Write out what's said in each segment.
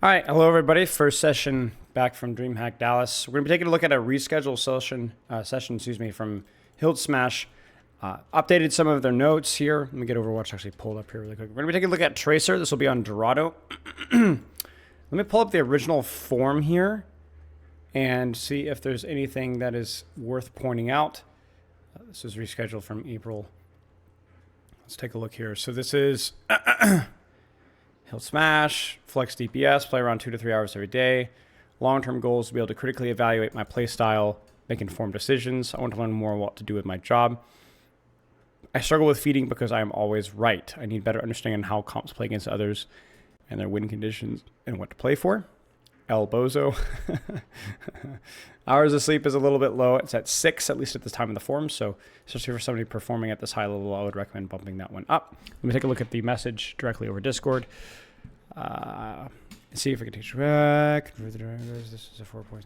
All right, hello everybody. First session back from DreamHack Dallas. We're gonna be taking a look at a rescheduled session, from Hilt Smash. Updated some of their notes here. Let me get Overwatch actually pulled up here really quick. We're gonna be taking a look at Tracer. This will be on Dorado. Let me pull up the original form here and see if there's anything that is worth pointing out. This is rescheduled from April. Let's take a look here. So this is Hilt Smash, Flex DPS, play around 2 to 3 hours every day. Long-term goals to be able to critically evaluate my play style, make informed decisions. I want to learn more what to do with my job. I struggle with feeding because I am always right. I need better understanding on how comps play against others and their win conditions and what to play for. El Bozo. Hours of sleep is a little bit low. It's at 6, at least at this time of the form. So especially for somebody performing at this high level, I would recommend bumping that one up. Let me take a look at the message directly over Discord. See if we can take track. This is a 4.2.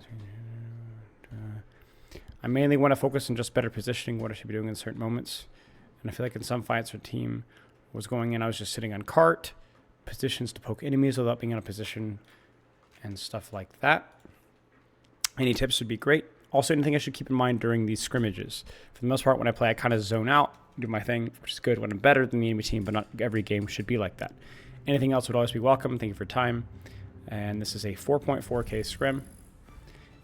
I mainly want to focus on just better positioning, what I should be doing in certain moments. And I feel like in some fights, our team was going in, I was just sitting on cart, positions to poke enemies without being in a position, and stuff like that. Any tips would be great. Also, anything I should keep in mind during these scrimmages. For the most part, when I play, I kind of zone out, do my thing, which is good when I'm better than the enemy team, but not every game should be like that. Anything else would always be welcome. Thank you for your time. And this is a 4.4K scrim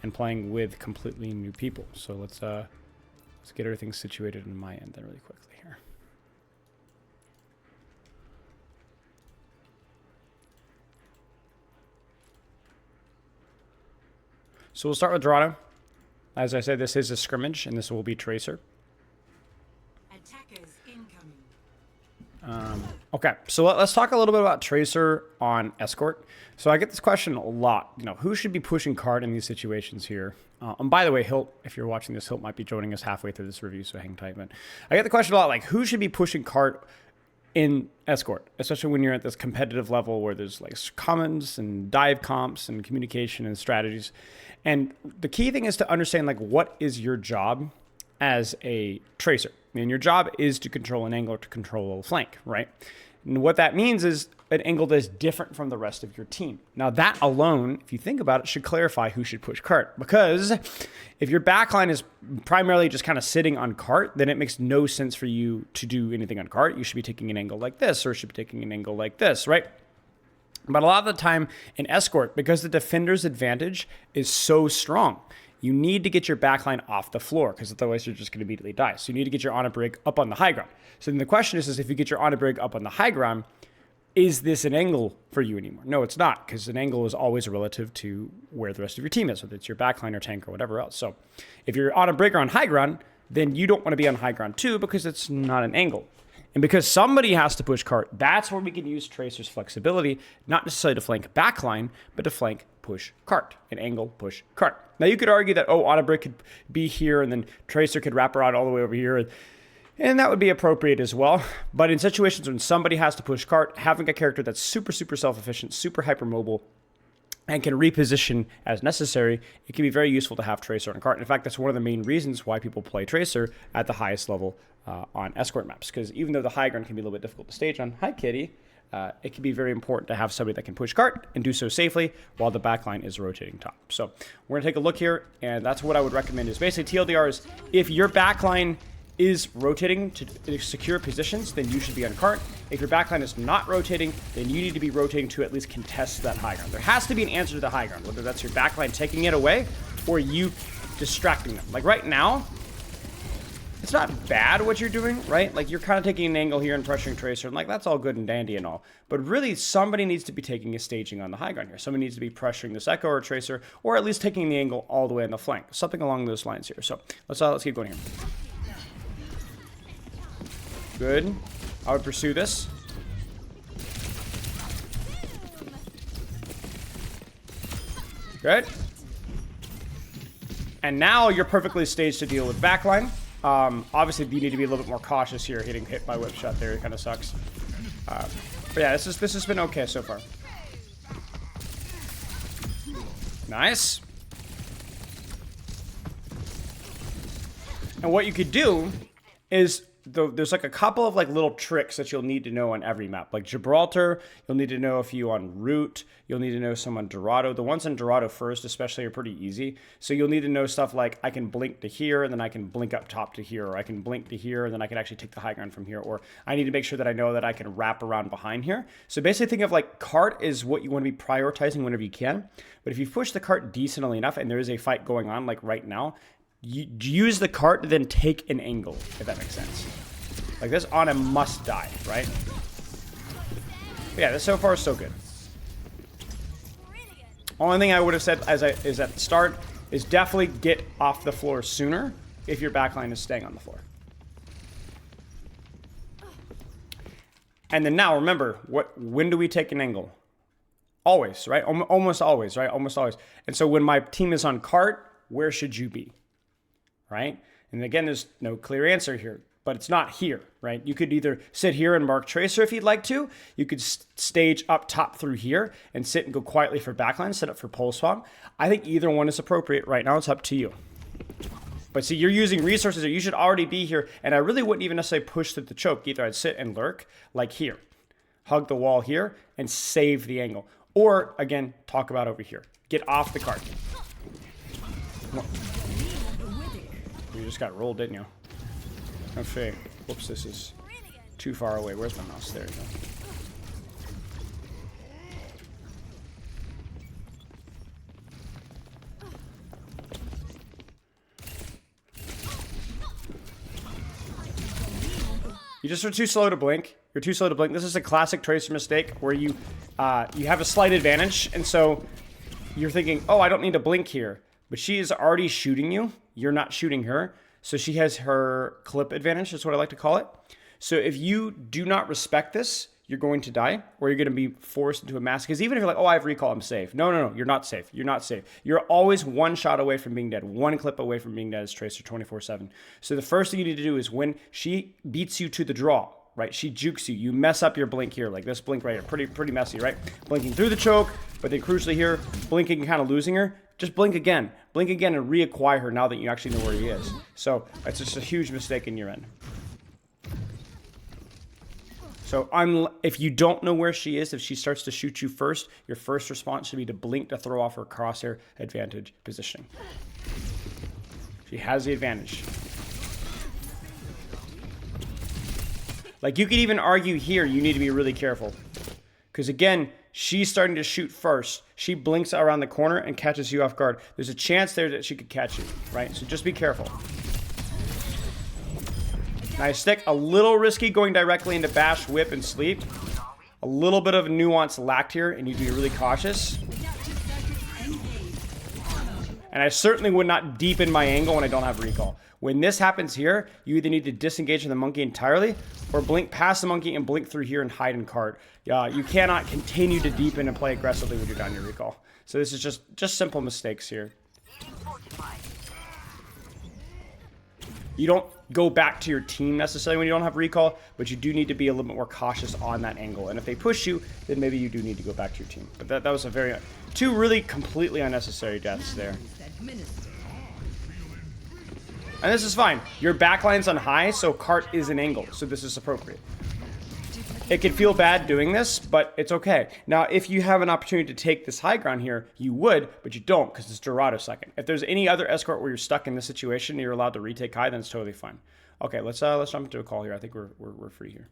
and playing with completely new people. So let's get everything situated on my end then really quickly here. So we'll start with Dorado. As I said, this is a scrimmage, and this will be Tracer. Attackers incoming. Okay, so let's talk a little bit about Tracer on Escort. So I get this question a lot. You know, who should be pushing card in these situations here? And by the way, Hilt, if you're watching this, Hilt might be joining us halfway through this review, so hang tight, man. I get the question a lot, like, who should be pushing card in Escort, especially when you're at this competitive level where there's like commons and dive comps and communication and strategies. And the key thing is to understand, like, what is your job as a Tracer? I mean, your job is to control an angle, to control a flank, right? And what that means is an angle that is different from the rest of your team. Now, that alone, if you think about it, should clarify who should push cart. Because if your backline is primarily just kind of sitting on cart, then it makes no sense for you to do anything on cart. You should be taking an angle like this, or should be taking an angle like this, right? But a lot of the time in Escort, because the defender's advantage is so strong, you need to get your backline off the floor, because otherwise you're just going to immediately die. So you need to get your on a brig up on the high ground. So then the question is if you get your on a brig up on the high ground, is this an angle for you anymore? No, it's not, because an angle is always relative to where the rest of your team is, whether it's your backline or tank or whatever else. So if you're on a brig or on high ground, then you don't want to be on high ground too, because it's not an angle. And because somebody has to push cart, that's where we can use Tracer's flexibility, not necessarily to flank backline, but to flank push cart, an angle push cart. Now you could argue that, oh, on a brick could be here and then Tracer could wrap around all the way over here, and that would be appropriate as well. But in situations when somebody has to push cart, having a character that's super self-efficient, super hypermobile, and can reposition as necessary, it can be very useful to have Tracer on cart. In fact, that's one of the main reasons why people play Tracer at the highest level on Escort maps. Because even though the high ground can be a little bit difficult to stage on, hi kitty, it can be very important to have somebody that can push cart and do so safely while the backline is rotating top. So we're going to take a look here, and that's what I would recommend is basically TLDR is if your backline is rotating to secure positions, then you should be on cart. If your backline is not rotating, then you need to be rotating to at least contest that high ground. There has to be an answer to the high ground, whether that's your backline taking it away or you distracting them. Like right now, it's not bad what you're doing, right? Like you're kind of taking an angle here and pressuring Tracer, and like that's all good and dandy and all. But really, somebody needs to be taking a staging on the high ground here. Somebody needs to be pressuring this Echo or Tracer, or at least taking the angle all the way on the flank. Something along those lines here. So let's keep going here. Good. I would pursue this. Good. And now you're perfectly staged to deal with backline. Obviously, you need to be a little bit more cautious here. Getting hit by whip shot there, it kind of sucks. But yeah, this has been okay so far. Nice. And what you could do is there's like a couple of like little tricks that you'll need to know on every map. Like Gibraltar, you'll need to know a few on Route. You'll need to know some on Dorado. The ones on Dorado first especially are pretty easy. So you'll need to know stuff like I can blink to here, and then I can blink up top to here, or I can blink to here, and then I can actually take the high ground from here, or I need to make sure that I know that I can wrap around behind here. So basically think of like cart is what you want to be prioritizing whenever you can. But if you push the cart decently enough and there is a fight going on like right now, you use the cart to then take an angle, if that makes sense. Like this on a must die, right? But yeah, this so far is so good. Only thing I would have said is at the start is definitely get off the floor sooner if your backline is staying on the floor. And then now remember, when do we take an angle? Always, right? Almost always, right? Almost always. And so when my team is on cart, where should you be? Right? And again, there's no clear answer here, but it's not here, right? You could either sit here and mark Tracer if you'd like to. You could stage up top through here and sit and go quietly for backline, set up for pole swap. I think either one is appropriate right now. It's up to you. But see, you're using resources that you should already be here, and I really wouldn't even necessarily push through the choke. Either I'd sit and lurk, like here. Hug the wall here and save the angle. Or, again, talk about over here. Get off the cart. You just got rolled, didn't you? Okay. Whoops, this is too far away. Where's my mouse? There you go. You just are too slow to blink. You're too slow to blink. This is a classic Tracer mistake where you have a slight advantage, and so you're thinking, oh, I don't need to blink here. But she is already shooting you. You're not shooting her. So she has her clip advantage. That's what I like to call it. So if you do not respect this, you're going to die, or you're going to be forced into a mass. Because even if you're like, oh, I have recall, I'm safe. No, no, no, you're not safe. You're not safe. You're always one shot away from being dead. One clip away from being dead as Tracer 24/7. So the first thing you need to do is when she beats you to the draw, right? She jukes you. You mess up your blink here, like this blink right here. Pretty messy, right? Blinking through the choke, but then crucially here, blinking and kind of losing her. Just blink again. Blink again and reacquire her now that you actually know where he is. So it's just a huge mistake in your end. So if you don't know where she is, if she starts to shoot you first, your first response should be to blink to throw off her crosshair advantage positioning. She has the advantage. Like you could even argue here, you need to be really careful. Because again, she's starting to shoot first. She blinks around the corner and catches you off guard. There's a chance there that she could catch you, right? So just be careful. Nice stick. A little risky going directly into bash, whip, and sleep. A little bit of nuance lacked here, and you'd be really cautious. And I certainly would not deepen my angle when I don't have recall. When this happens here, you either need to disengage from the monkey entirely or blink past the monkey and blink through here and hide in cart. You cannot continue to deepen and play aggressively when you're down your recall. So this is just simple mistakes here. You don't go back to your team necessarily when you don't have recall, but you do need to be a little bit more cautious on that angle. And if they push you, then maybe you do need to go back to your team. But that was two really completely unnecessary deaths there. And this is fine. Your backline's on high, so cart is an angle. So this is appropriate. It can feel bad doing this, but it's okay. Now, if you have an opportunity to take this high ground here, you would, but you don't because it's Dorado second. If there's any other escort where you're stuck in this situation and you're allowed to retake high, then it's totally fine. Okay, let's jump into a call here. I think we're free here.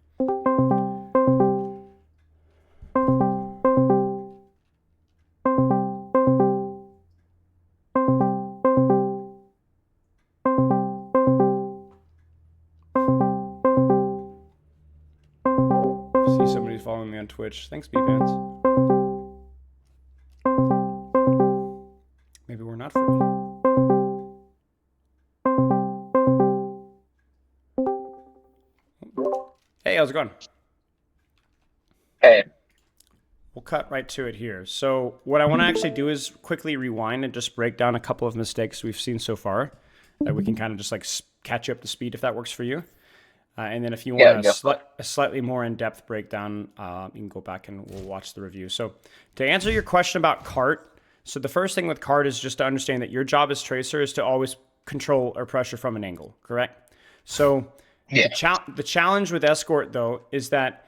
Following me on Twitch. Thanks, B-Pants. Maybe we're not free. Hey, how's it going? Hey. We'll cut right to it here. So what I want to actually do is quickly rewind and just break down a couple of mistakes we've seen so far that we can kind of just like catch you up to speed if that works for you. And then if you want a slightly more in-depth breakdown, you can go back and we'll watch the review. So to answer your question about cart, so the first thing with cart is just to understand that your job as Tracer is to always control or pressure from an angle, correct? So Yeah. The challenge with escort though is that,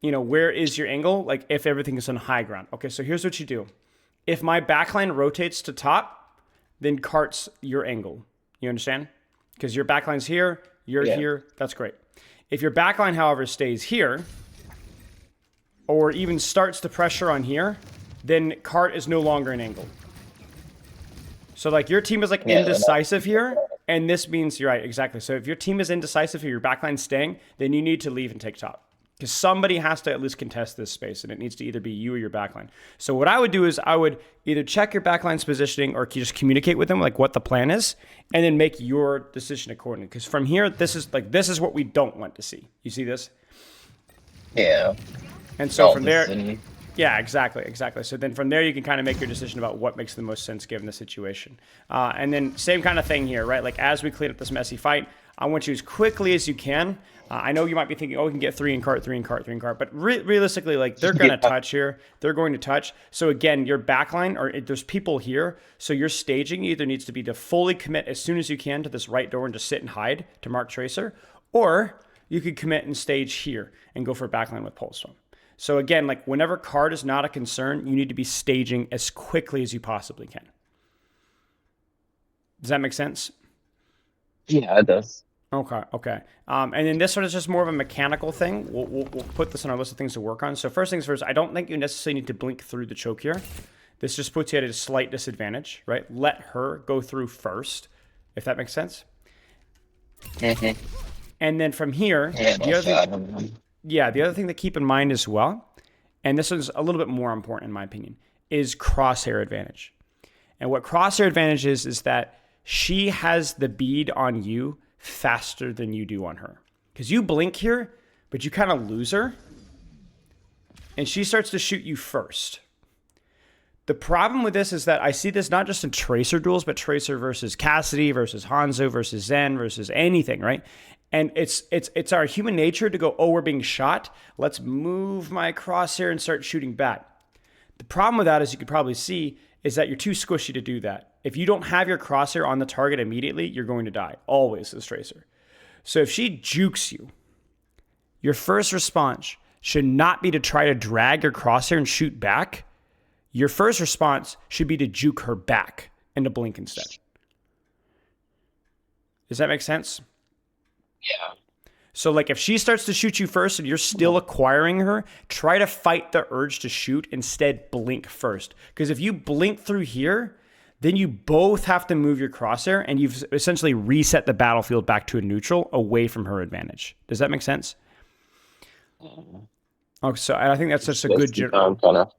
where is your angle? Like if everything is on high ground. Okay, so here's what you do. If my backline rotates to top, then cart's your angle. You understand? Because your backline's here, you're here, that's great. If your backline, however, stays here, or even starts to pressure on here, then cart is no longer an angle. So like your team is like indecisive here, and this means you're right, exactly. So if your team is indecisive here, your backline's staying, then you need to leave and take top. Because somebody has to at least contest this space, and it needs to either be you or your backline. So what I would do is I would either check your backline's positioning or just communicate with them like what the plan is, and then make your decision accordingly. Because from here, this is what we don't want to see. You see this? Yeah. And so from there, yeah, exactly. So then from there, you can kind of make your decision about what makes the most sense given the situation. And then same kind of thing here, right? Like as we clean up this messy fight, I want you as quickly as you can. I know you might be thinking, oh, we can get 3 in cart, but realistically, like they're going to touch here. They're going to touch. So again, your backline, or there's people here. So your staging either needs to be to fully commit as soon as you can to this right door and just sit and hide to mark tracer, or you could commit and stage here and go for a backline with pulse storm. So again, like whenever card is not a concern, you need to be staging as quickly as you possibly can. Does that make sense? Yeah, it does. Okay. And then this one is just more of a mechanical thing. We'll put this on our list of things to work on. So first things first, I don't think you necessarily need to blink through the choke here. This just puts you at a slight disadvantage, right? Let her go through first, if that makes sense. And then from here, the other thing to keep in mind as well, and this is a little bit more important in my opinion, is crosshair advantage. And what crosshair advantage is that she has the bead on you faster than you do on her. Because you blink here, but you kind of lose her, and she starts to shoot you first. The problem with this is that I see this not just in Tracer duels, but Tracer versus Cassidy versus Hanzo versus Zen versus anything, right? And it's our human nature to go, oh, we're being shot. Let's move my crosshair and start shooting back. The problem with that, as you could probably see, is that you're too squishy to do that. If you don't have your crosshair on the target immediately, you're going to die, always as Tracer. So if she jukes you, your first response should not be to try to drag your crosshair and shoot back. Your first response should be to juke her back and to blink instead. Does that make sense? Yeah. So like if she starts to shoot you first and you're still acquiring her, try to fight the urge to shoot, instead blink first. Because if you blink through here, then you both have to move your crosshair and you've essentially reset the battlefield back to a neutral away from her advantage. Does that make sense? Okay, so I think that's just a good general.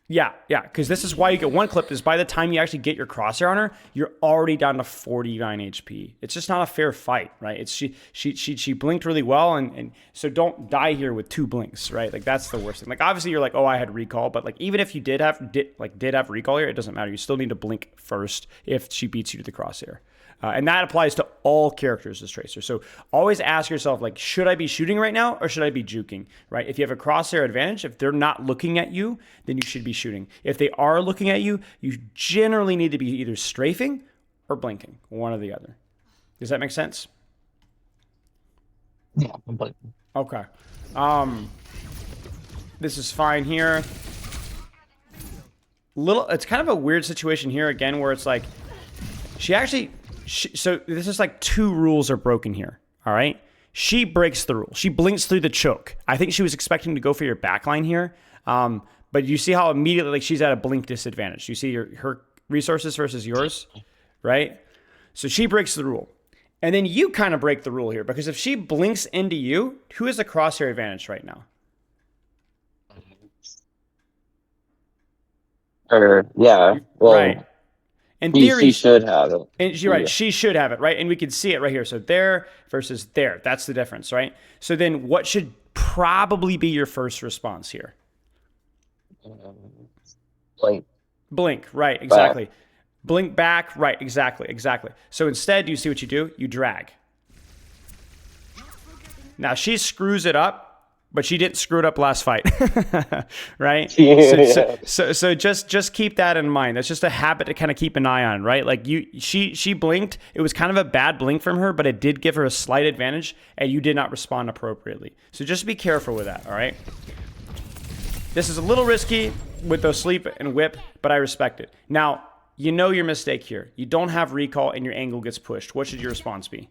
Yeah, because this is why you get one clip, is by the time you actually get your crosshair on her, you're already down to 49 HP. It's just not a fair fight, right? It's she blinked really well, and so don't die here with 2 blinks, right? Like that's the worst thing. Like obviously you're like, oh, I had recall, but like even if you did have recall here, it doesn't matter. You still need to blink first if she beats you to the crosshair. And that applies to all characters as Tracer. So always ask yourself, like, should I be shooting right now or should I be juking, right? If you have a crosshair advantage, if they're not looking at you, then you should be shooting. If they are looking at you, you generally need to be either strafing or blinking, one or the other. Does that make sense? Yeah, completely. Okay. This is fine here. It's kind of a weird situation here again, where it's like, so this is like 2 rules are broken here, all right? She breaks the rule. She blinks through the choke. I think she was expecting to go for your backline here, but you see how immediately like she's at a blink disadvantage. You see her resources versus yours, right? So she breaks the rule. And then you kind of break the rule here, because if she blinks into you, who has the crosshair advantage right now? Yeah, well... Right. In theory, she should have it. And you're right. She should have it, right? And we can see it right here. So there versus there. That's the difference, right? So then what should probably be your first response here? Blink, right, exactly. Back. Blink back, right, exactly. So instead, you see what you do? You drag. Now, she screws it up but she didn't screw it up last fight, right? Yeah. So just keep that in mind. That's just a habit to kind of keep an eye on, right? Like she blinked. It was kind of a bad blink from her, but it did give her a slight advantage, and you did not respond appropriately. So just be careful with that, all right? This is a little risky with those sleep and whip, but I respect it. Now, you know your mistake here. You don't have recall, and your angle gets pushed. What should your response be?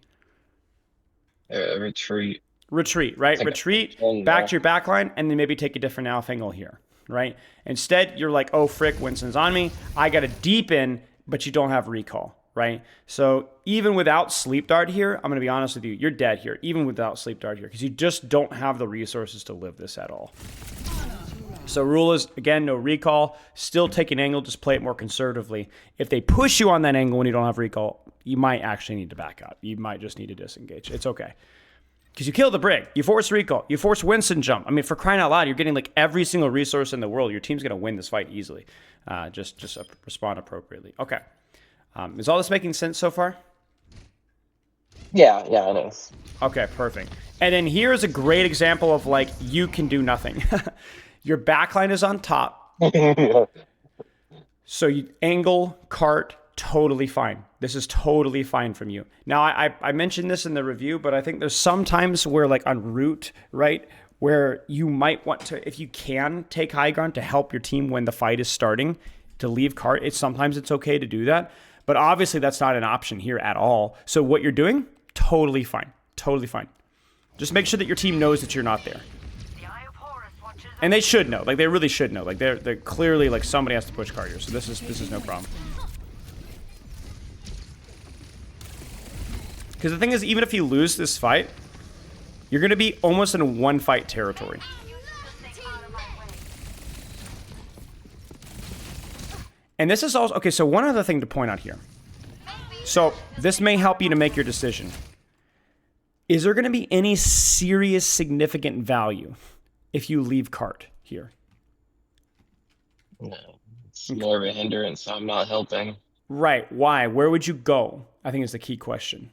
Retreat. Retreat, right? Retreat back to your back line, and then maybe take a different alpha angle here, right? Instead, you're like, oh, frick, Winston's on me. I got to deepen, but you don't have recall, right? So even without sleep dart here, I'm going to be honest with you, you're dead here, even without sleep dart here, because you just don't have the resources to live this at all. So rule is, again, no recall. Still take an angle, just play it more conservatively. If they push you on that angle when you don't have recall, you might actually need to back out. You might just need to disengage. It's okay. Because you kill the Brig, you force recall, you force Winston jump. I mean, for crying out loud, you're getting like every single resource in the world. Your team's going to win this fight easily. Just respond appropriately. Okay. Is all this making sense so far? Yeah, it is. Okay, perfect. And then here's a great example of like, you can do nothing. Your backline is on top. So you angle, cart, totally fine. This is totally fine from you. Now, I mentioned this in the review, but I think there's sometimes where like on route, right, where you might want to, if you can take high ground to help your team when the fight is starting, to leave cart, sometimes it's okay to do that. But obviously that's not an option here at all. So what you're doing, totally fine. Totally fine. Just make sure that your team knows that you're not there. And they should know. Like, they really should know. Like, they're clearly, like, somebody has to push cart here. So this is no problem. Because the thing is, even if you lose this fight, you're going to be almost in a one-fight territory. And this is also... Okay, so one other thing to point out here. So this may help you to make your decision. Is there going to be any serious significant value if you leave cart here? No, it's more of a hindrance. So I'm not helping. Right. Why? Where would you go? I think is the key question.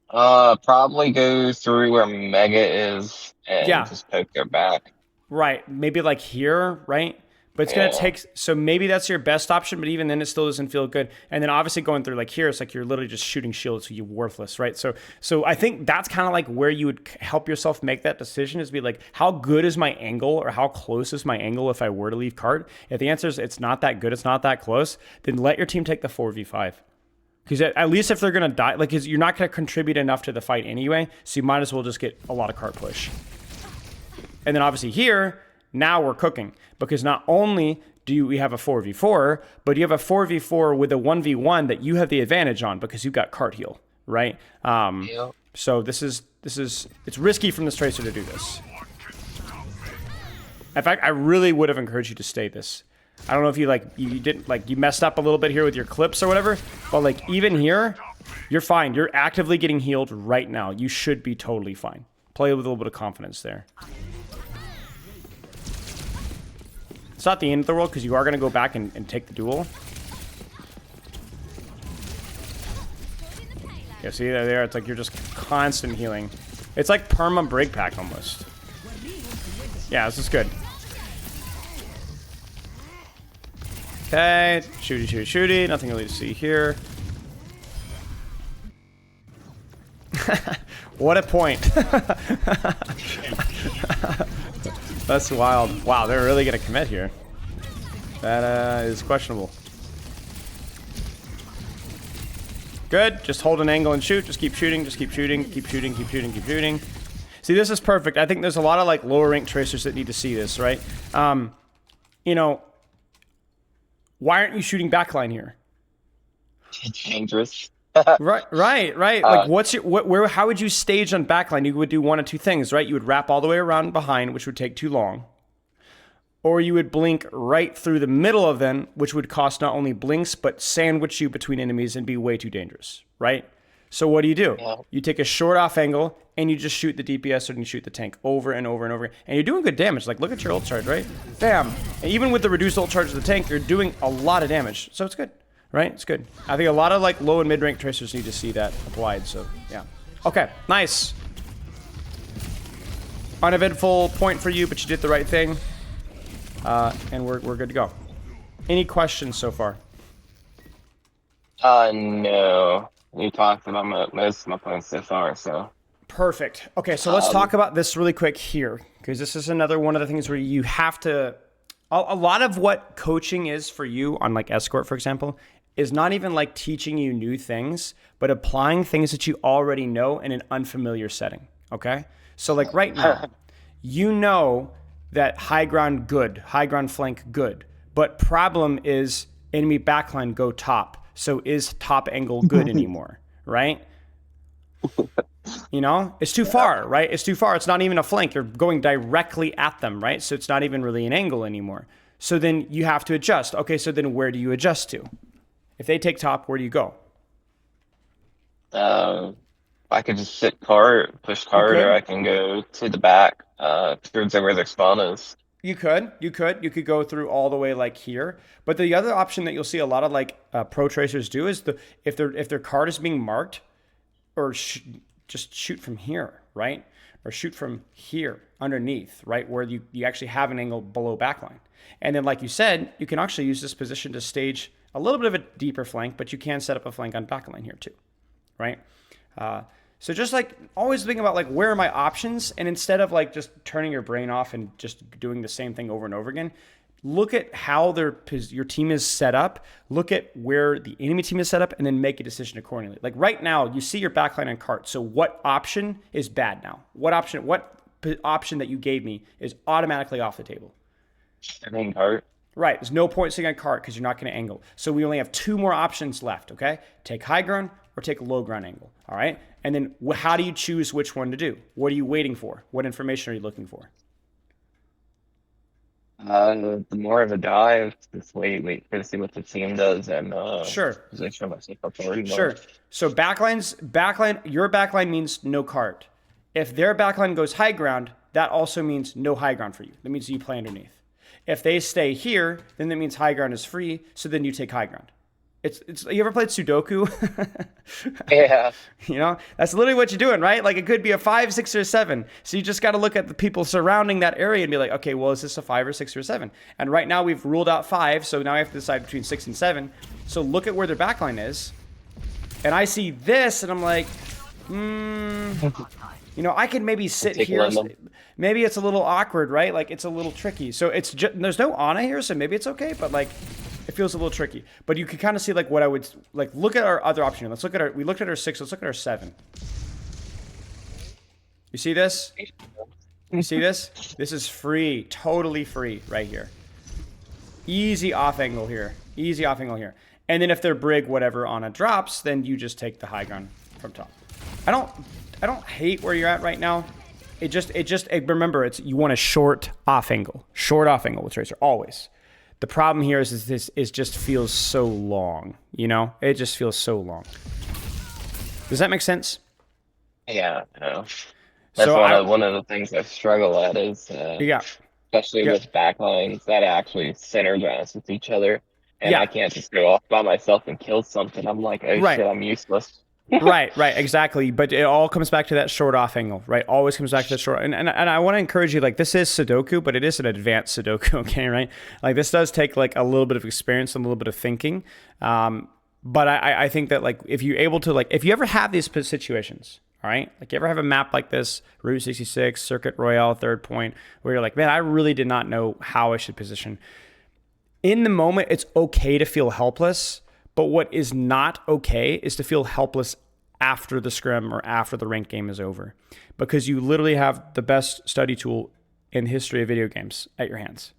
Probably go through where Mega is and just poke their back. Right. Maybe like here, right? But it's going to take... So maybe that's your best option, but even then it still doesn't feel good. And then obviously going through like here, it's like you're literally just shooting shields, so you're worthless, right? So I think that's kind of like where you would help yourself make that decision, is be like, how good is my angle, or how close is my angle if I were to leave cart? If the answer is it's not that good, it's not that close, then let your team take the 4v5. Because at least if they're going to die, like, cause you're not going to contribute enough to the fight anyway, so you might as well just get a lot of cart push. And then obviously here... Now we're cooking, because not only do we have a 4v4, but you have a 4v4 with a 1v1 that you have the advantage on because you've got cart heal, right? So this is it's risky from this Tracer to do this. In fact, I really would have encouraged you to stay this. I don't know if you messed up a little bit here with your clips or whatever, but like even here, you're fine. You're actively getting healed right now. You should be totally fine. Play with a little bit of confidence there. It's not the end of the world, because you are going to go back and take the duel. Yeah, see there, it's like you're just constant healing. It's like perma break pack almost. Yeah, this is good. Okay, shooty. Nothing really to see here. What a point. That's wild. Wow, they're really going to commit here. That is questionable. Good. Just hold an angle and shoot. Just keep shooting. Just keep shooting. Keep shooting. Keep shooting. Keep shooting. See, this is perfect. I think there's a lot of like lower rank tracers that need to see this, right? You know, why aren't you shooting backline here? It's dangerous. Right. Like, how would you stage on backline? You would do one of two things, right? You would wrap all the way around behind, which would take too long. Or you would blink right through the middle of them, which would cost not only blinks, but sandwich you between enemies and be way too dangerous, right? So what do? You take a short off angle, and you just shoot the DPS or you shoot the tank over and over and over. And you're doing good damage. Like, look at your ult charge, right? Bam. And even with the reduced ult charge of the tank, you're doing a lot of damage. So it's good. Right? It's good. I think a lot of like low and mid-rank tracers need to see that applied, so yeah. Okay, nice. uneventful point for you, but you did the right thing. And we're good to go. Any questions so far? No. You talked about most of my points so far, so. Perfect. Okay, so let's talk about this really quick here, because this is another one of the things where you have to. A lot of what coaching is for you on like escort, for example, is not even like teaching you new things, but applying things that you already know in an unfamiliar setting. Okay, so like right now, you know that high ground good, high ground flank good, but problem is enemy backline go top. So is top angle good anymore, right? You know, it's too far, right? It's too far. It's not even a flank. You're going directly at them, right? So it's not even really an angle anymore. So then you have to adjust. Okay, so then where do you adjust to? If they take top, where do you go? I could just sit cart, push cart, or I can go to the back, towards where their spawn is. You could go through all the way like here. But the other option that you'll see a lot of like pro tracers do is if their card is being marked, or just shoot from here, right? Or shoot from here underneath, right? Where you actually have an angle below backline. And then like you said, you can actually use this position to stage a little bit of a deeper flank, but you can set up a flank on backline here too, right? So just like always think about like, where are my options? And instead of like just turning your brain off and just doing the same thing over and over again, look at how your team is set up, look at where the enemy team is set up, and then make a decision accordingly. Like right now, you see your backline on cart. So what option is bad now? What option that you gave me is automatically off the table? Sitting cart. Right. There's no point sitting on cart because you're not going to angle. So we only have 2 more options left, okay? Take high ground or take a low ground angle, all right? And then how do you choose which one to do? What are you waiting for? What information are you looking for? The more of a dive, just wait to see what the team does, and sure. Position myself up already. Sure. So your backline means no cart. If their backline goes high ground, that also means no high ground for you. That means you play underneath. If they stay here, then that means high ground is free. So then you take high ground. It's you ever played Sudoku? Yeah. You know, that's literally what you're doing, right? Like it could be a 5, 6, or 7. So you just got to look at the people surrounding that area and be like, okay, well, is this a 5 or 6 or 7? And right now we've ruled out 5, so now I have to decide between 6 and 7. So look at where their backline is, and I see this, and I'm like, you know, I could maybe sit here. Maybe it's a little awkward, right? Like it's a little tricky. So it's just, there's no Ana here, so maybe it's okay, but like it feels a little tricky. But you can kind of see like what I would like. Look at our other option. We looked at our 6. Let's look at our 7. You see this? You see this? This is free, totally free right here. Easy off angle here. Easy off angle here. And then if their brig whatever Ana drops, then you just take the high ground from top. I don't hate where you're at right now. Remember, you want a short off angle with Tracer always. The problem here is this just feels so long, you know? It just feels so long. Does that make sense? Yeah, I know. That's one of the things I struggle at is, especially with backlines that actually synergize with each other. And I can't just go off by myself and kill something. I'm like, oh shit, I'm useless. right, exactly. But it all comes back to that short off angle, right? Always comes back to that short. And I want to encourage you, like, this is Sudoku, but it is an advanced Sudoku, okay, right? Like, this does take, like, a little bit of experience and a little bit of thinking. But I think that, like, if you're able to, like, if you ever have these situations, all right? Like, you ever have a map like this, Route 66, Circuit Royale, Third Point, where you're like, man, I really did not know how I should position. In the moment, it's okay to feel helpless. But what is not okay is to feel helpless after the scrim or after the ranked game is over, because you literally have the best study tool in the history of video games at your hands.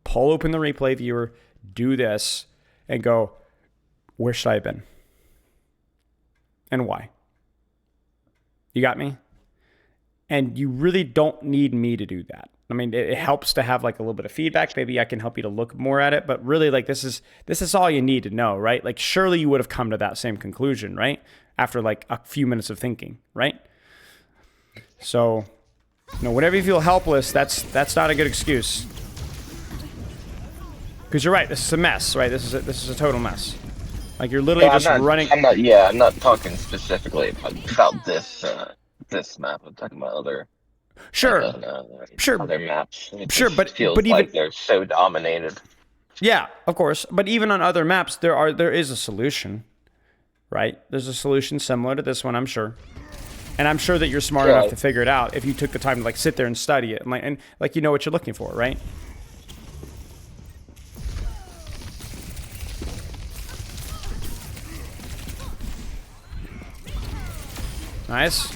Pull open the replay viewer, do this, and go, where should I have been? And why? You got me? And you really don't need me to do that. I mean, it helps to have like a little bit of feedback. Maybe I can help you to look more at it, but really, like, this is all you need to know, right? Like, surely you would have come to that same conclusion, right? After like a few minutes of thinking, right? So, you know, whenever you feel helpless, that's not a good excuse. Because you're right, this is a mess, right? This is a total mess. Like, you're literally running. I'm not talking specifically about this map. I'm talking about other Sure. Sure. Other maps. Sure, but feels even like they're so dominated. Yeah, of course. But even on other maps, there is a solution, right? There's a solution similar to this one, I'm sure. And I'm sure that you're smart enough to figure it out if you took the time to like sit there and study it and like you know what you're looking for, right? Nice.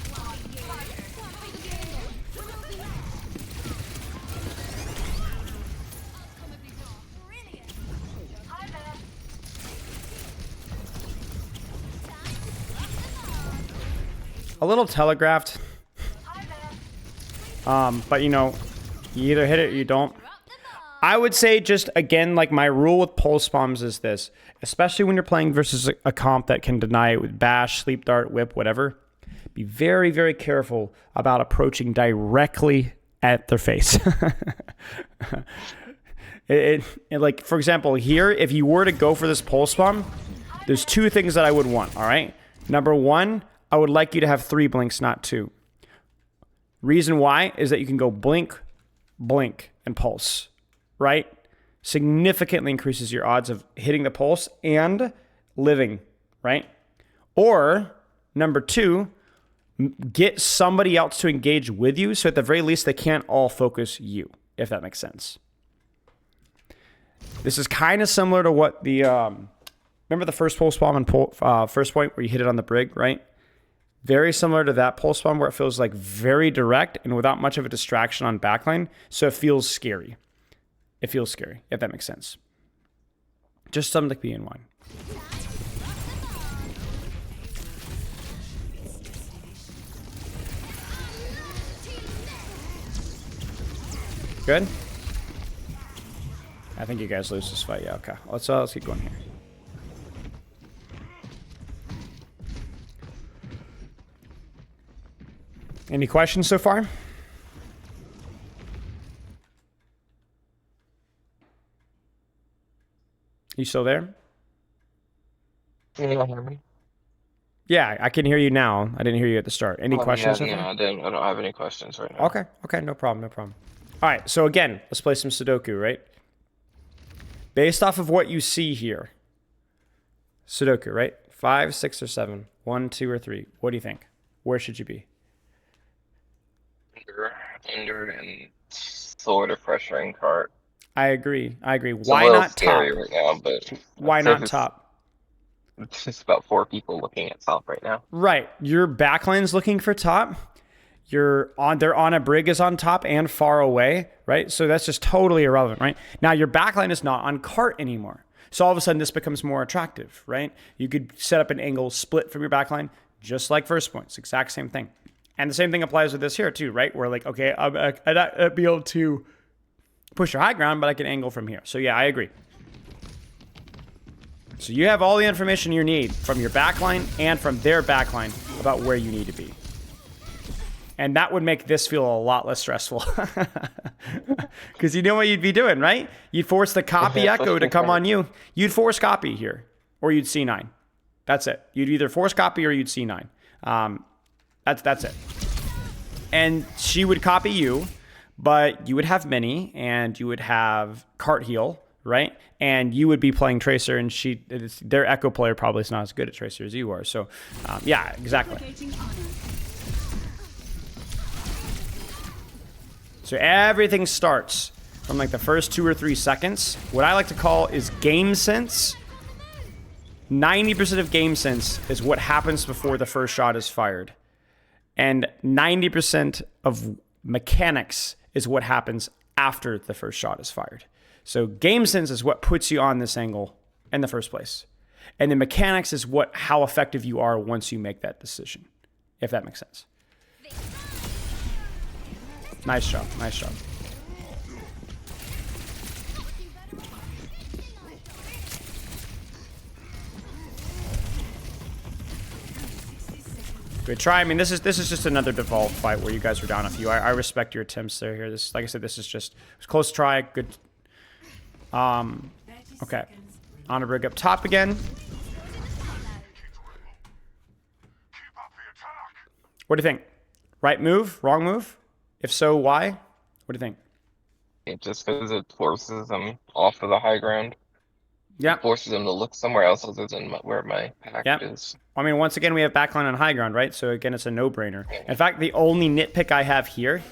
A little telegraphed. But you know, you either hit it or you don't. I would say just, again, like my rule with pulse bombs is this. Especially when you're playing versus a comp that can deny it with bash, sleep dart, whip, whatever. Be very, very careful about approaching directly at their face. Like, for example, here, if you were to go for this pulse bomb, there's two things that I would want, all right? Number one, I would like you to have 3 blinks, not 2. Reason why is that you can go blink, blink, and pulse, right? Significantly increases your odds of hitting the pulse and living, right? Or, number 2, get somebody else to engage with you, so at the very least, they can't all focus you, if that makes sense. This is kind of similar to what the, remember the first pulse bomb and first point where you hit it on the brig, right? Very similar to that pulse bomb where it feels like very direct and without much of a distraction on backline, so it feels scary. It feels scary, if that makes sense. Just something to be in mind. Good? I think you guys lose this fight. Yeah, okay. Let's keep going here. Any questions so far? You still there? Can you hear me? Yeah, I can hear you now. I didn't hear you at the start. Any questions? Yeah, no, I didn't. I don't have any questions right now. Okay, no problem. All right, so again, let's play some Sudoku, right? Based off of what you see here, Sudoku, right? 5, 6, or 7, 1, 2, or 3. What do you think? Where should you be? Under and sort of pressuring cart. I agree. Why not top? Right now, but why not top? It's just about 4 people looking at top right now. Right. Your backline's looking for top. They're on a brig is on top and far away, right? So that's just totally irrelevant, right? Now your backline is not on cart anymore. So all of a sudden this becomes more attractive, right? You could set up an angle split from your backline, just like first points, exact same thing. And the same thing applies with this here too, right? Where like, okay, I'd be able to push your high ground, but I can angle from here. So yeah, I agree. So you have all the information you need from your backline and from their backline about where you need to be. And that would make this feel a lot less stressful. Because you know what you'd be doing, right? You'd force the copy echo to come on you. You'd force copy here, or you'd C9. That's it. You'd either force copy or you'd C9. That's it. And she would copy you, but you would have mini, and you would have cart heal, right? And you would be playing Tracer, and their echo player probably is not as good at Tracer as you are. So, yeah, exactly. So everything starts from like the first 2 or 3 seconds. What I like to call is game sense. 90% of game sense is what happens before the first shot is fired. And 90% of mechanics is what happens after the first shot is fired. So game sense is what puts you on this angle in the first place. And the mechanics is how effective you are once you make that decision, if that makes sense. Nice job. Good try. I mean, this is just another default fight where you guys are down a few. I respect your attempts there here. Like I said, this is just it was close try. Good. Okay. On a brig up top again. What do you think? Right move? Wrong move? If so, why? What do you think? It just because it forces them off of the high ground. Yeah. It forces them to look somewhere else other than where my pack Yeah. is. I mean, once again, we have backline on high ground, right? So again, it's a no-brainer. In fact, the only nitpick I have here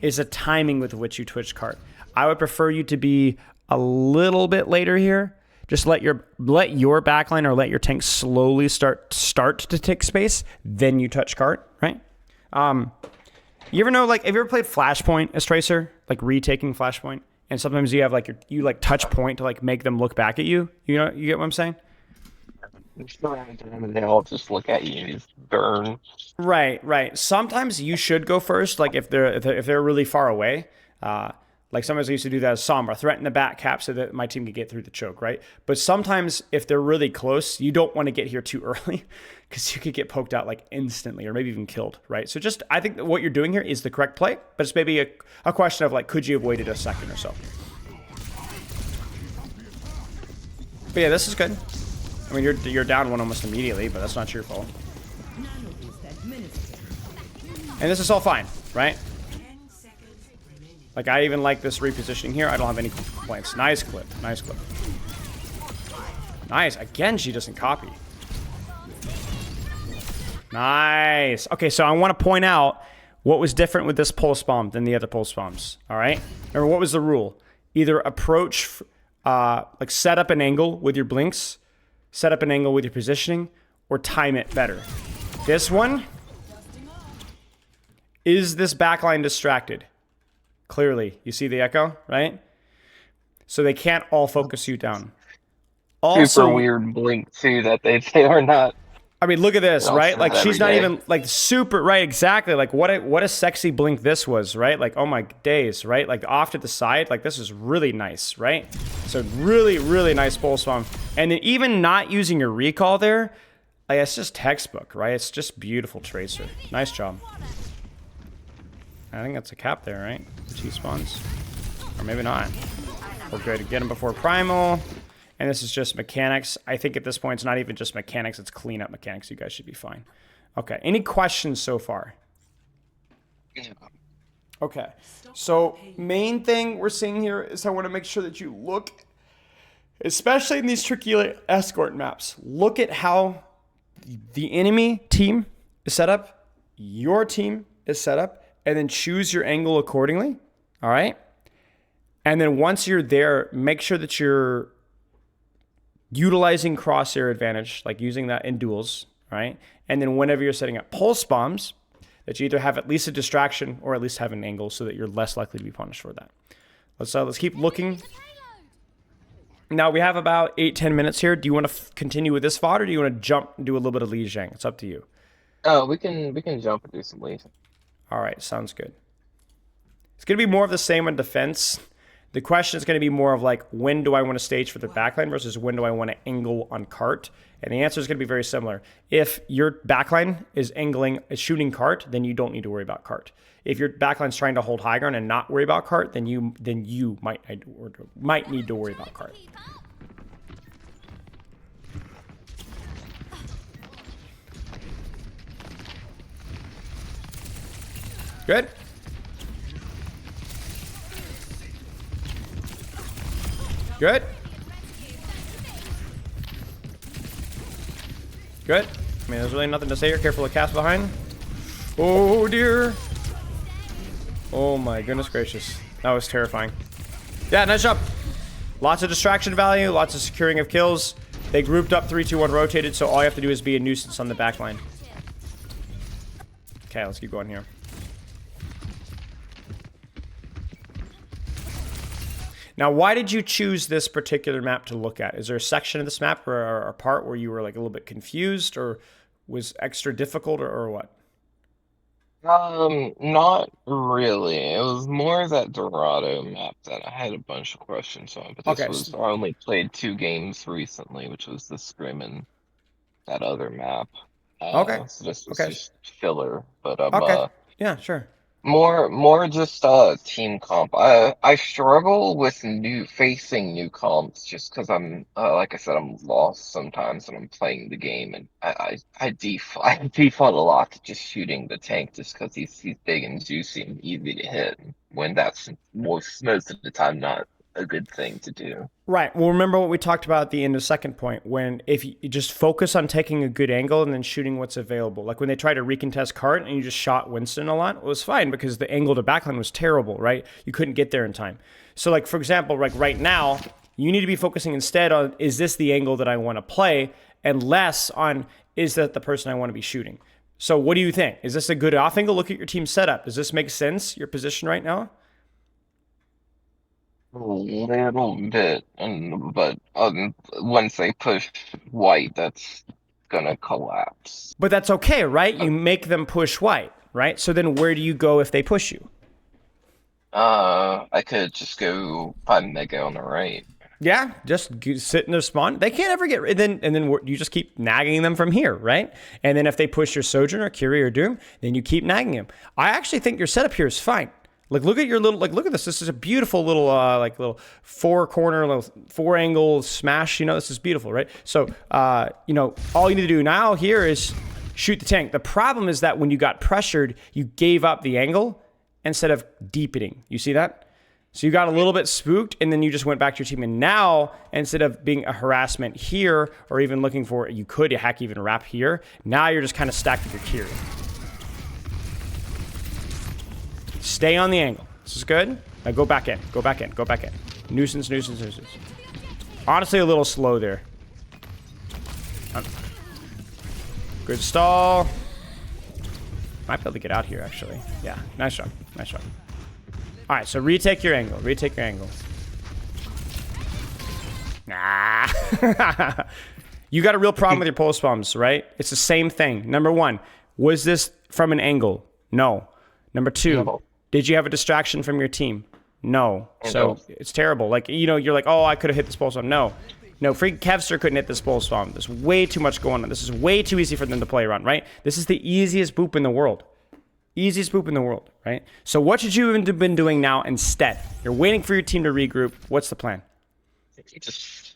is the timing with which you twitch cart. I would prefer you to be a little bit later here. Just let your backline or let your tank slowly start to take space, then you touch cart, right? You ever know, like, have you ever played Flashpoint as Tracer? Like retaking Flashpoint? And sometimes you have like you touch point to like make them look back at you. You know, you get what I'm saying? And they all just look at you and just burn. Right. Sometimes you should go first, like if they're really far away. Like sometimes I used to do that as Sombra, threaten the back cap so that my team could get through the choke, right? But sometimes if they're really close, you don't want to get here too early because you could get poked out like instantly or maybe even killed, right? So just, I think that what you're doing here is the correct play, but it's maybe a question of like, could you have waited a second or so? But yeah, this is good. I mean, you're down one almost immediately, but that's not your fault. And this is all fine, right? Like, I even like this repositioning here. I don't have any complaints. Nice clip. Nice clip. Nice. Again, she doesn't copy. Nice. Okay, so I want to point out what was different with this pulse bomb than the other pulse bombs. All right? Remember, what was the rule? Either approach, like set up an angle with your blinks, set up an angle with your positioning, or time it better. This one, is this backline distracted? Clearly, you see the echo, right? So they can't all focus you down. Also, super weird blink too that they are not. I mean, look at this, right? Like she's not even like super, right? Exactly. Like what a sexy blink this was, right? Like, oh my days, right? Like off to the side, like this is really nice, right? So really nice pulse bomb. And then even not using your recall there, like it's just textbook, right? It's just beautiful Tracer. Nice job. I think that's a cap there, right? T-spawns. Or maybe not. We're good to get him before Primal. And this is just mechanics. I think at this point, it's not even just mechanics. It's clean up mechanics. You guys should be fine. Okay. Any questions so far? Okay. So main thing we're seeing here is I want to make sure that you look, especially in these tricky escort maps, look at how the enemy team is set up, your team is set up, and then choose your angle accordingly, all right? And then once you're there, make sure that you're utilizing crosshair advantage, like using that in duels, all right? And then whenever you're setting up pulse bombs, that you either have at least a distraction or at least have an angle so that you're less likely to be punished for that. Let's keep looking. Now we have about 8-10 minutes here. Do you want to continue with this VOD or do you want to jump and do a little bit of Lijiang? It's up to you. Oh, we can jump and do some Lijiang. All right, sounds good. It's going to be more of the same on defense. The question is going to be more of like, when do I want to stage for the backline versus when do I want to angle on cart? And the answer is going to be very similar. If your backline is shooting cart, then you don't need to worry about cart. If your backline's trying to hold high ground and not worry about cart, then you might need to worry about cart. Good. Good. Good. I mean, there's really nothing to say here. Careful of cast behind. Oh, dear. Oh, my goodness gracious. That was terrifying. Yeah, nice job. Lots of distraction value. Lots of securing of kills. They grouped up 3-2-1 rotated, so all you have to do is be a nuisance on the back line. Okay, let's keep going here. Now, why did you choose this particular map to look at? Is there a section of this map or a part where you were like a little bit confused or was extra difficult or what? Not really. It was more that Dorado map that I had a bunch of questions on. But I only played 2 games recently, which was the Scrim and that other map. Okay. So this was just filler. But okay. Yeah, sure. More just team comp. I struggle with facing new comps just because I'm like I said, I'm lost sometimes when I'm playing the game, and I default a lot to just shooting the tank just because he's big and juicy and easy to hit, when that's most of the time not a good thing to do. Right. Well, remember what we talked about at the end of the second point, when if you just focus on taking a good angle and then shooting what's available. Like when they tried to recontest cart and you just shot Winston a lot, it was fine because the angle to backline was terrible, right? You couldn't get there in time. So like, for example, like right now, you need to be focusing instead on, is this the angle that I want to play, and less on, is that the person I want to be shooting? So what do you think? Is this a good off angle? Look at your team setup. Does this make sense, your position right now? A little bit, but once they push white, that's gonna collapse. But that's okay, right? You make them push white, right? So then where do you go if they push you? I could just go find Mega on the right. Yeah, just sit in their spawn. They can't ever get, and then you just keep nagging them from here, right? And then if they push your Sojourner, Curie, or Doom, then you keep nagging them. I actually think your setup here is fine. Like, look at your little, like, look at this. This is a beautiful little, like, little four-corner, little four-angle smash. You know, this is beautiful, right? So, you know, all you need to do now here is shoot the tank. The problem is that when you got pressured, you gave up the angle instead of deepening. You see that? So you got a little bit spooked, and then you just went back to your team. And now, instead of being a harassment here, or even looking for, you could heck even wrap here, now you're just kind of stacked with your Kyrie. Stay on the angle. This is good. Now go back in. Go back in. Go back in. Nuisance, nuisance, nuisance. Honestly, a little slow there. Good stall. Might be able to get out here, actually. Yeah, nice job. Nice job. All right, so retake your angle. Retake your angle. Nah. You got a real problem with your pulse bombs, right? It's the same thing. Number one, was this from an angle? No. Number two, no. Did you have a distraction from your team? No. So it's terrible. Like, you know, you're like, oh, I could have hit this pulse bomb. No. No, freaking Kevster couldn't hit this pulse bomb. There's way too much going on. This is way too easy for them to play around, right? This is the easiest boop in the world. Easiest boop in the world, right? So what should you have been doing now instead? You're waiting for your team to regroup. What's the plan? Just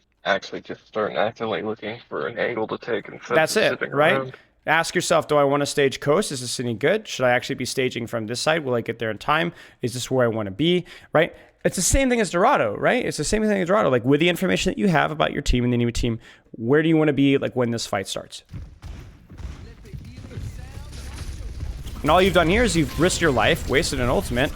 start actively looking for an angle to take. That's it, right? Around. Ask yourself, do I want to stage coast? Is this any good? Should I actually be staging from this side? Will I get there in time? Is this where I want to be, right? It's the same thing as Dorado, right? It's the same thing as Dorado. Like, with the information that you have about your team and the new team, where do you want to be, like, when this fight starts? And all you've done here is you've risked your life, wasted an ultimate,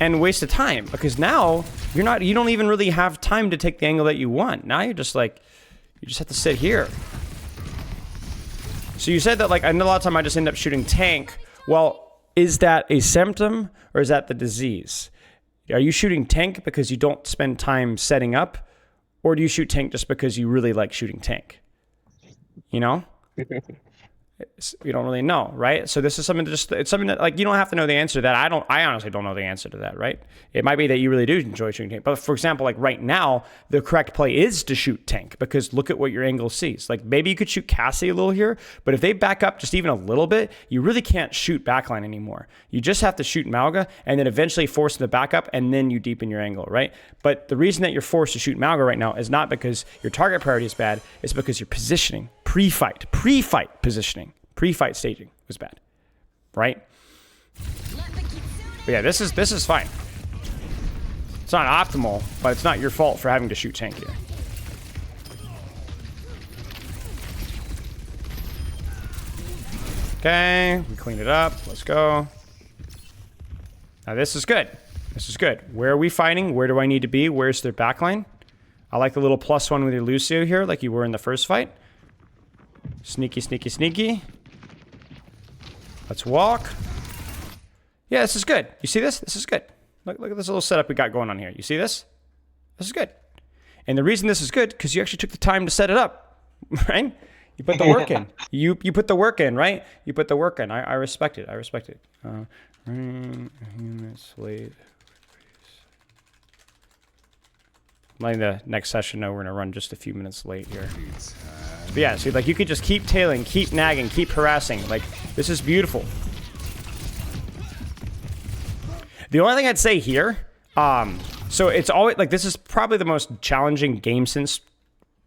and wasted time. Because now, you don't even really have time to take the angle that you want. Now you're just like, you just have to sit here. So you said that, like, I know a lot of time I just end up shooting tank. Well, is that a symptom or is that the disease? Are you shooting tank because you don't spend time setting up, or do you shoot tank just because you really like shooting tank? You know? You don't really know, right? So this is something it's something that, like, you don't have to know the answer to that. I honestly don't know the answer to that, right? It might be that you really do enjoy shooting tank. But for example, like right now, the correct play is to shoot tank, because look at what your angle sees. Like, maybe you could shoot Cassie a little here, but if they back up just even a little bit, you really can't shoot backline anymore. You just have to shoot Malga and then eventually force the backup, and then you deepen your angle, right? But the reason that you're forced to shoot Malga right now is not because your target priority is bad, it's because your positioning, pre-fight positioning, pre-fight staging was bad, right? But yeah, this is fine. It's not optimal, but it's not your fault for having to shoot tank here. Okay, we cleaned it up. Let's go. Now this is good. This is good. Where are we fighting? Where do I need to be? Where's their backline? I like the little +1 with your Lucio here, like you were in the first fight. Sneaky, sneaky, sneaky. Let's walk. Yeah, this is good. You see this? This is good. Look at this little setup we got going on here. You see this? This is good. And the reason this is good, because you actually took the time to set it up, right? You put the work in. You put the work in, right? You put the work in. I respect it. I respect it. Slate. Letting the next session know we're going to run just a few minutes late here. But yeah, so like you could just keep tailing, keep nagging, keep harassing. Like, this is beautiful. The only thing I'd say here, so it's always like this is probably the most challenging game sense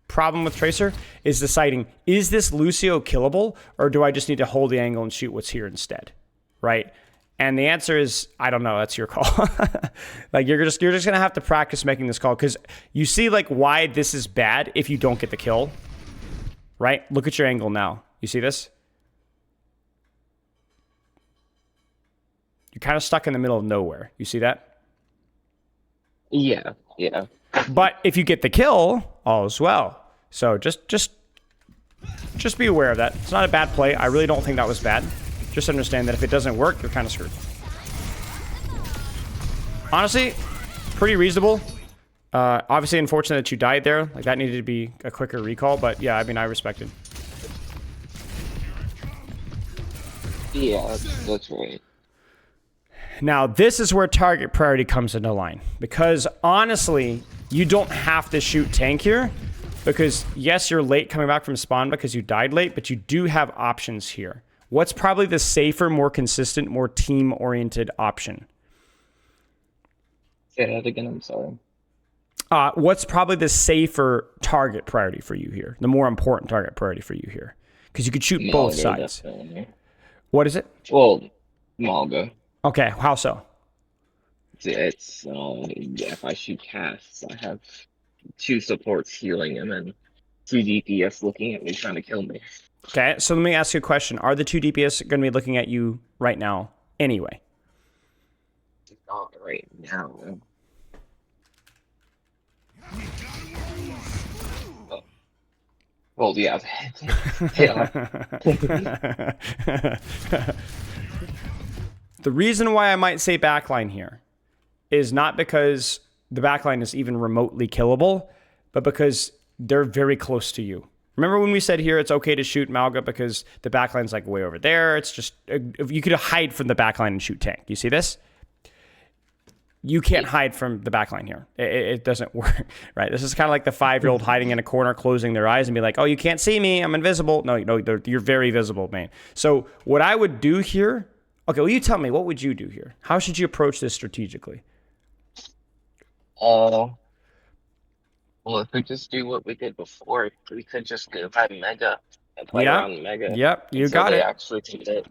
problem with Tracer is deciding, is this Lucio killable, or do I just need to hold the angle and shoot what's here instead, right? And the answer is, I don't know. That's your call. Like you're just gonna have to practice making this call, because you see like why this is bad if you don't get the kill, right? Look at your angle now. You see this? You're kind of stuck in the middle of nowhere. You see that? Yeah, yeah. But if you get the kill, all is well. So just be aware of that. It's not a bad play. I really don't think that was bad. Just understand that if it doesn't work, you're kind of screwed. Honestly, pretty reasonable. Obviously, unfortunate that you died there. Like that needed to be a quicker recall. But yeah, I mean, I respect it. Yeah, that's right. Now, this is where target priority comes into line. Because honestly, you don't have to shoot tank here. Because yes, you're late coming back from spawn because you died late, but you do have options here. What's probably the safer, more consistent, more team-oriented option? Say that again, I'm sorry. What's probably the safer target priority for you here? The more important target priority for you here? Because you could shoot both sides. Definitely. What is it? Well, Malga. Okay, how so? It's if I shoot casts, I have 2 supports healing him and 2 DPS looking at me trying to kill me. Okay, so let me ask you a question. Are the 2 DPS going to be looking at you right now anyway? Not right now. Oh. Well, yeah. Yeah. The reason why I might say backline here is not because the backline is even remotely killable, but because they're very close to you. Remember when we said here it's okay to shoot Malga because the backline's like way over there? It's just, you could hide from the backline and shoot tank. You see this? You can't hide from the backline here. It doesn't work, right? This is kind of like the 5-year-old hiding in a corner, closing their eyes and be like, oh, you can't see me, I'm invisible. No, you're very visible, man. So what I would do here, okay, well, you tell me, what would you do here? How should you approach this strategically? Well, if we just do what we did before, we could just go by Mega and play around Mega. Yep, you got it. Actually take it.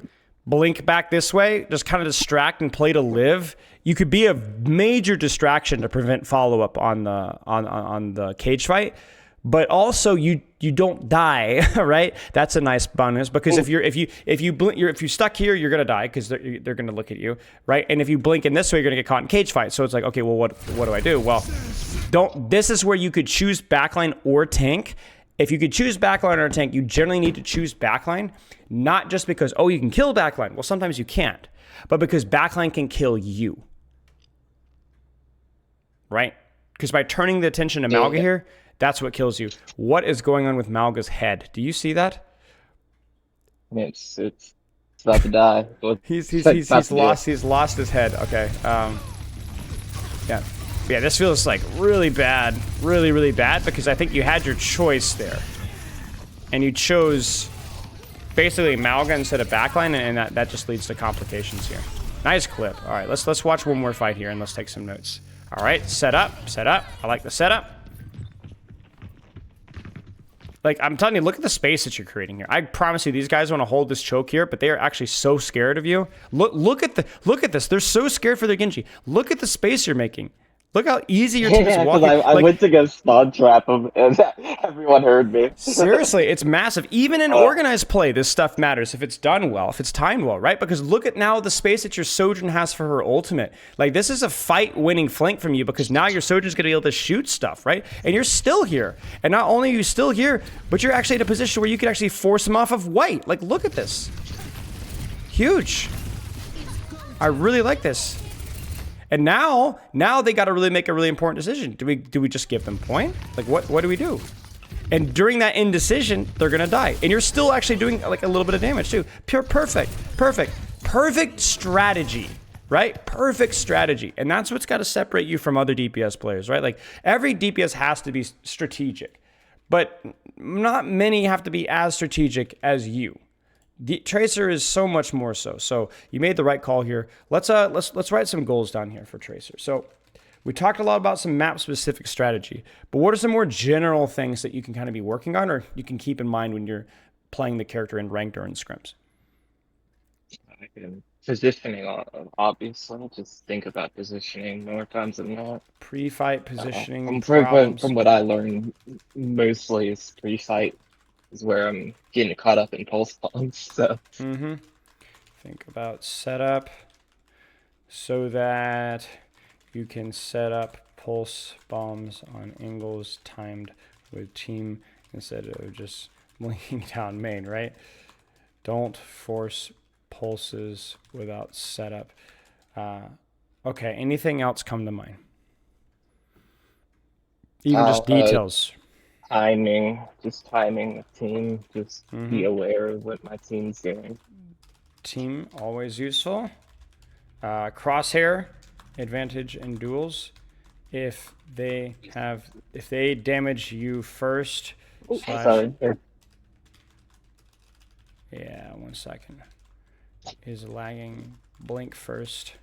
Blink back this way, just kind of distract and play to live. You could be a major distraction to prevent follow-up on the cage fight, but also you don't die, right? That's a nice bonus, because if you're stuck here, you're gonna die because they're gonna look at you, right? And if you blink in this way, you're gonna get caught in cage fight. So it's like, okay, well, what do I do? Well, this is where you could choose backline or tank. If you could choose backline or tank, you generally need to choose backline, not just because, oh, you can kill backline. Well, sometimes you can't, but because backline can kill you, right? Because by turning the attention to Malga here, that's what kills you. What is going on with Malga's head? Do you see that? It's about to die. He's lost his head. Okay. Yeah, this feels like really bad, really bad, because I think you had your choice there, and you chose basically Malga instead of backline, and that just leads to complications here. Nice clip. All right, let's watch one more fight here, and let's take some notes. All right, set up. I like the setup. Like, I'm telling you, look at the space that you're creating here. I promise you, these guys want to hold this choke here, but they are actually so scared of you. Look at this. They're so scared for their Genji. Look at the space you're making. Look how easy your team is walking. I went to go spawn trap him, and everyone heard me. Seriously, it's massive. Even in organized play, this stuff matters if it's done well, if it's timed well, right? Because look at now the space that your Sojourn has for her ultimate. Like, this is a fight-winning flank from you, because now your Sojourn's going to be able to shoot stuff, right? And you're still here. And not only are you still here, but you're actually in a position where you can actually force him off of white. Like, look at this. Huge. I really like this. And now they got to really make a really important decision. Do we just give them point? Like, what do we do? And during that indecision, they're gonna die. And you're still actually doing like a little bit of damage too. Perfect strategy, right? Perfect strategy. And that's what's got to separate you from other DPS players, right? Like, every DPS has to be strategic, but not many have to be as strategic as you. The Tracer is so much more so. So you made the right call here. Let's write some goals down here for Tracer. So we talked a lot about some map specific strategy, but what are some more general things that you can kind of be working on, or you can keep in mind when you're playing the character in ranked or in scrims? Positioning, obviously. Just think about positioning more times than not. Pre-fight positioning from what I learned, mostly is pre-fight is where I'm getting caught up in pulse bombs. So. Think about setup so that you can set up pulse bombs on angles timed with team instead of just blinking down main, right? Don't force pulses without setup. Okay, anything else come to mind? Even just details. Timing the team. Just be aware of what my team's doing. Team, always useful. Crosshair, advantage in duels. If they damage you first. Sorry. Yeah, 1 second. Is lagging. Blink first.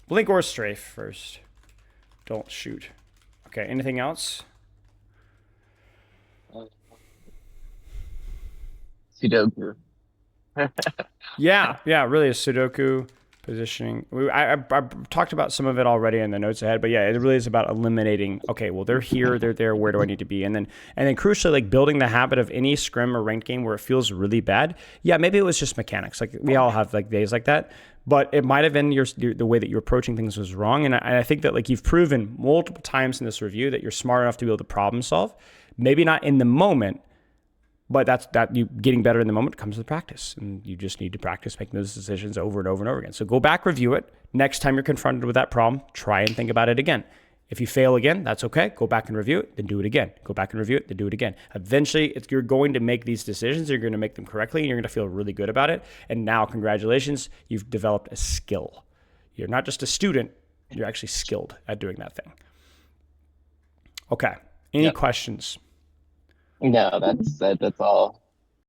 Blink or strafe first. Don't shoot. Okay, anything else? Sudoku. yeah, really a Sudoku positioning. I talked about some of it already in the notes ahead, but yeah, it really is about eliminating, okay, well, they're here, they're there, where do I need to be? And then crucially, like building the habit of any scrim or ranked game where it feels really bad. Yeah, maybe it was just mechanics. Like we all have like days like that, but it might have been the way that you're approaching things was wrong. And I think that like you've proven multiple times in this review that you're smart enough to be able to problem solve. Maybe not in the moment, but that you getting better in the moment comes with practice, and you just need to practice making those decisions over and over and over again. So go back, review it. Next time you're confronted with that problem, try and think about it again. If you fail again, that's okay. Go back and review it, then do it again. Go back and review it, then do it again. Eventually, you're going to make these decisions. You're going to make them correctly, and you're going to feel really good about it. And now, congratulations, you've developed a skill. You're not just a student. You're actually skilled at doing that thing. Okay. Any questions? No, that's all.